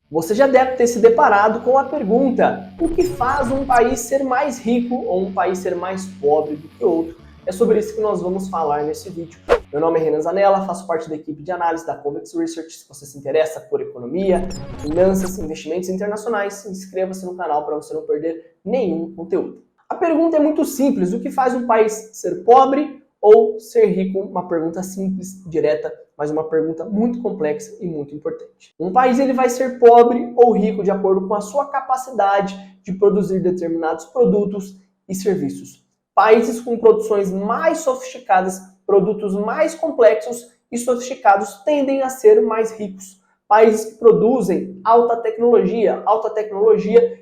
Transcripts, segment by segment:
Você já deve ter se deparado com a pergunta: o que faz um país ser mais rico ou um país ser mais pobre do que outro? É sobre isso que nós vamos falar nesse vídeo. Meu nome é Renan Zanella, faço parte da equipe de análise da Convex Research. Se você se interessa por economia, finanças, investimentos internacionais, inscreva-se no canal para você não perder nenhum conteúdo. A pergunta é muito simples: o que faz um país ser pobre ou ser rico? Uma pergunta simples, direta, mas uma pergunta muito complexa e muito importante. Um país ele vai ser pobre ou rico de acordo com a sua capacidade de produzir determinados produtos e serviços. Países com produções mais sofisticadas, produtos mais complexos e sofisticados tendem a ser mais ricos. Países que produzem alta tecnologia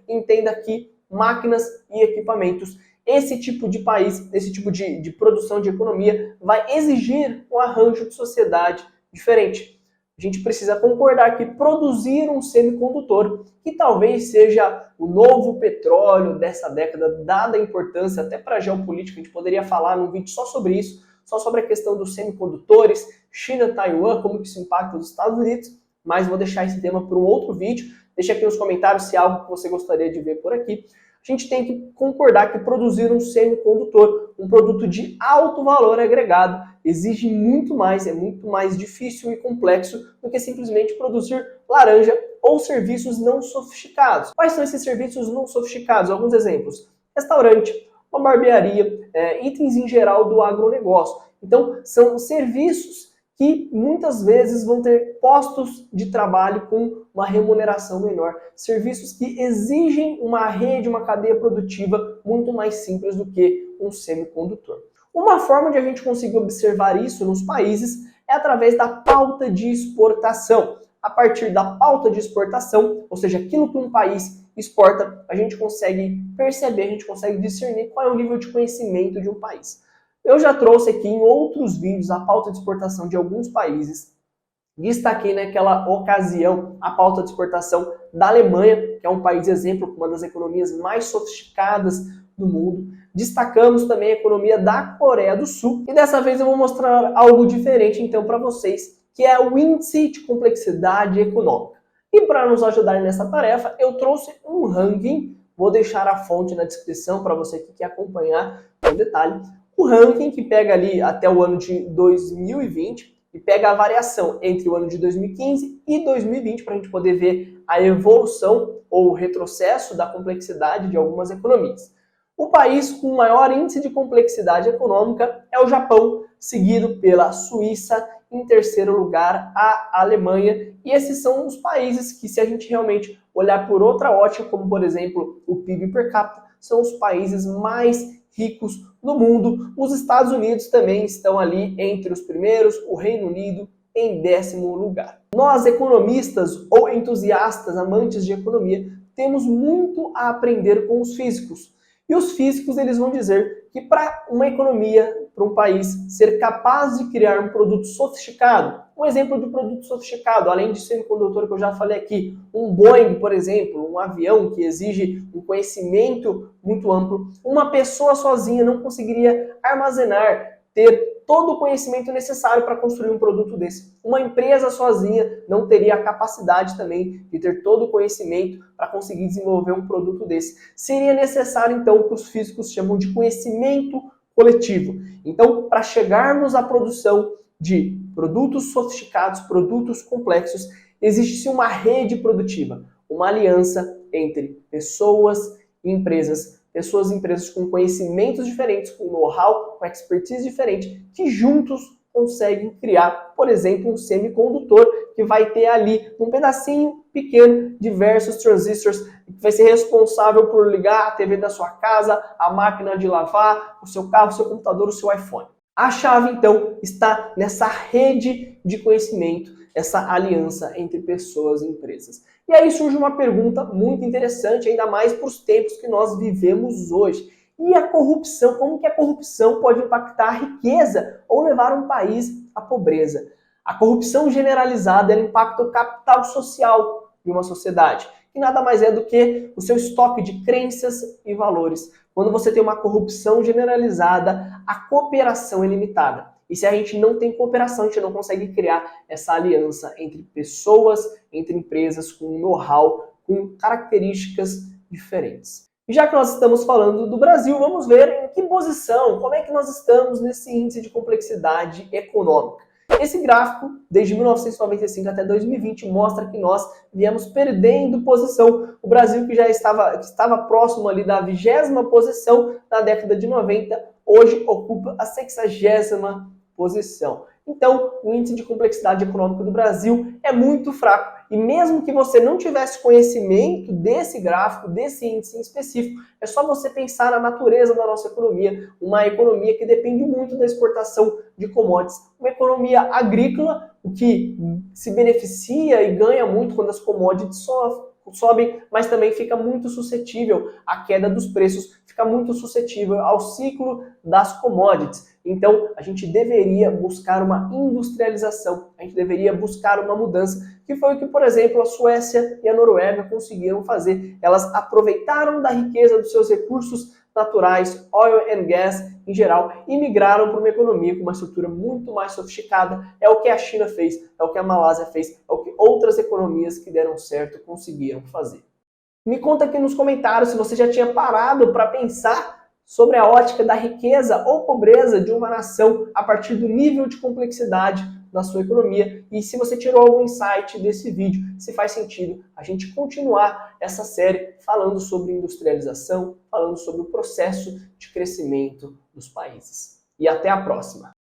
entenda aqui máquinas e equipamentos. Esse tipo de país, esse tipo de produção de economia vai exigir um arranjo de sociedade diferente. A gente precisa concordar que produzir um semicondutor, que talvez seja o novo petróleo dessa década, dada a importância até para a geopolítica, a gente poderia falar num vídeo só sobre isso, só sobre a questão dos semicondutores, China, Taiwan, como que isso impacta os Estados Unidos, mas vou deixar esse tema para um outro vídeo. Deixa aqui nos comentários se é algo que você gostaria de ver por aqui. A gente tem que concordar que produzir um semicondutor, um produto de alto valor agregado, exige muito mais, é muito mais difícil e complexo do que simplesmente produzir laranja ou serviços não sofisticados. Quais são esses serviços não sofisticados? Alguns exemplos: restaurante, uma barbearia, itens em geral do agronegócio. Então, são serviços que muitas vezes vão ter postos de trabalho com uma remuneração menor. Serviços que exigem uma rede, uma cadeia produtiva muito mais simples do que um semicondutor. Uma forma de a gente conseguir observar isso nos países é através da pauta de exportação. A partir da pauta de exportação, ou seja, aquilo que um país exporta, a gente consegue perceber, a gente consegue discernir qual é o nível de conhecimento de um país. Eu já trouxe aqui em outros vídeos a pauta de exportação de alguns países. Destaquei naquela ocasião a pauta de exportação da Alemanha, que é um país exemplo, com uma das economias mais sofisticadas do mundo. Destacamos também a economia da Coreia do Sul. E dessa vez eu vou mostrar algo diferente então para vocês, que é o índice de complexidade econômica. E para nos ajudar nessa tarefa, eu trouxe um ranking. Vou deixar a fonte na descrição para você que quer acompanhar com detalhe. O ranking que pega ali até o ano de 2020 e pega a variação entre o ano de 2015 e 2020 para a gente poder ver a evolução ou o retrocesso da complexidade de algumas economias. O país com o maior índice de complexidade econômica é o Japão, seguido pela Suíça, em terceiro lugar a Alemanha. E esses são os países que, se a gente realmente olhar por outra ótica, como por exemplo o PIB per capita, são os países mais ricos no mundo. Os Estados Unidos também estão ali entre os primeiros, o Reino Unido em 10º lugar. Nós, economistas ou entusiastas, amantes de economia, temos muito a aprender com os físicos. E os físicos eles vão dizer que para uma economia, para um país ser capaz de criar um produto sofisticado, um exemplo de produto sofisticado, além de semicondutor que eu já falei aqui, um Boeing, por exemplo, um avião que exige um conhecimento muito amplo, uma pessoa sozinha não conseguiria armazenar, ter todo o conhecimento necessário para construir um produto desse. Uma empresa sozinha não teria a capacidade também de ter todo o conhecimento para conseguir desenvolver um produto desse. Seria necessário, então, o que os físicos chamam de conhecimento coletivo. Então, para chegarmos à produção de produtos sofisticados, produtos complexos, existe uma rede produtiva, uma aliança entre pessoas e empresas com conhecimentos diferentes, com know-how, com expertise diferente, que juntos conseguem criar, por exemplo, um semicondutor que vai ter ali um pedacinho pequeno, diversos transistores, que vai ser responsável por ligar a TV da sua casa, a máquina de lavar, o seu carro, o seu computador, o seu iPhone. A chave, então, está nessa rede de conhecimento, essa aliança entre pessoas e empresas. E aí surge uma pergunta muito interessante, ainda mais para os tempos que nós vivemos hoje. E a corrupção? Como que a corrupção pode impactar a riqueza ou levar um país à pobreza? A corrupção generalizada ela impacta o capital social de uma sociedade, que nada mais é do que o seu estoque de crenças e valores. Quando você tem uma corrupção generalizada, a cooperação é limitada. E se a gente não tem cooperação, a gente não consegue criar essa aliança entre pessoas, entre empresas com know-how, com características diferentes. E já que nós estamos falando do Brasil, vamos ver em que posição, como é que nós estamos nesse índice de complexidade econômica. Esse gráfico, desde 1995 até 2020, mostra que nós viemos perdendo posição. O Brasil, que já estava próximo ali da 20ª posição na década de 90, hoje ocupa a 60ª posição. Então, o índice de complexidade econômica do Brasil é muito fraco. E mesmo que você não tivesse conhecimento desse gráfico, desse índice em específico, é só você pensar na natureza da nossa economia, uma economia que depende muito da exportação de commodities, uma economia agrícola, o que se beneficia e ganha muito quando as commodities sobem, mas também fica muito suscetível à queda dos preços, fica muito suscetível ao ciclo das commodities. Então, a gente deveria buscar uma industrialização, a gente deveria buscar uma mudança, que foi o que, por exemplo, a Suécia e a Noruega conseguiram fazer. Elas aproveitaram da riqueza dos seus recursos naturais, oil and gas em geral, e migraram para uma economia com uma estrutura muito mais sofisticada. É o que a China fez, é o que a Malásia fez, é o que outras economias que deram certo conseguiram fazer. Me conta aqui nos comentários se você já tinha parado para pensar sobre a ótica da riqueza ou pobreza de uma nação a partir do nível de complexidade da sua economia, e se você tirou algum insight desse vídeo, se faz sentido a gente continuar essa série falando sobre industrialização, falando sobre o processo de crescimento dos países. E até a próxima!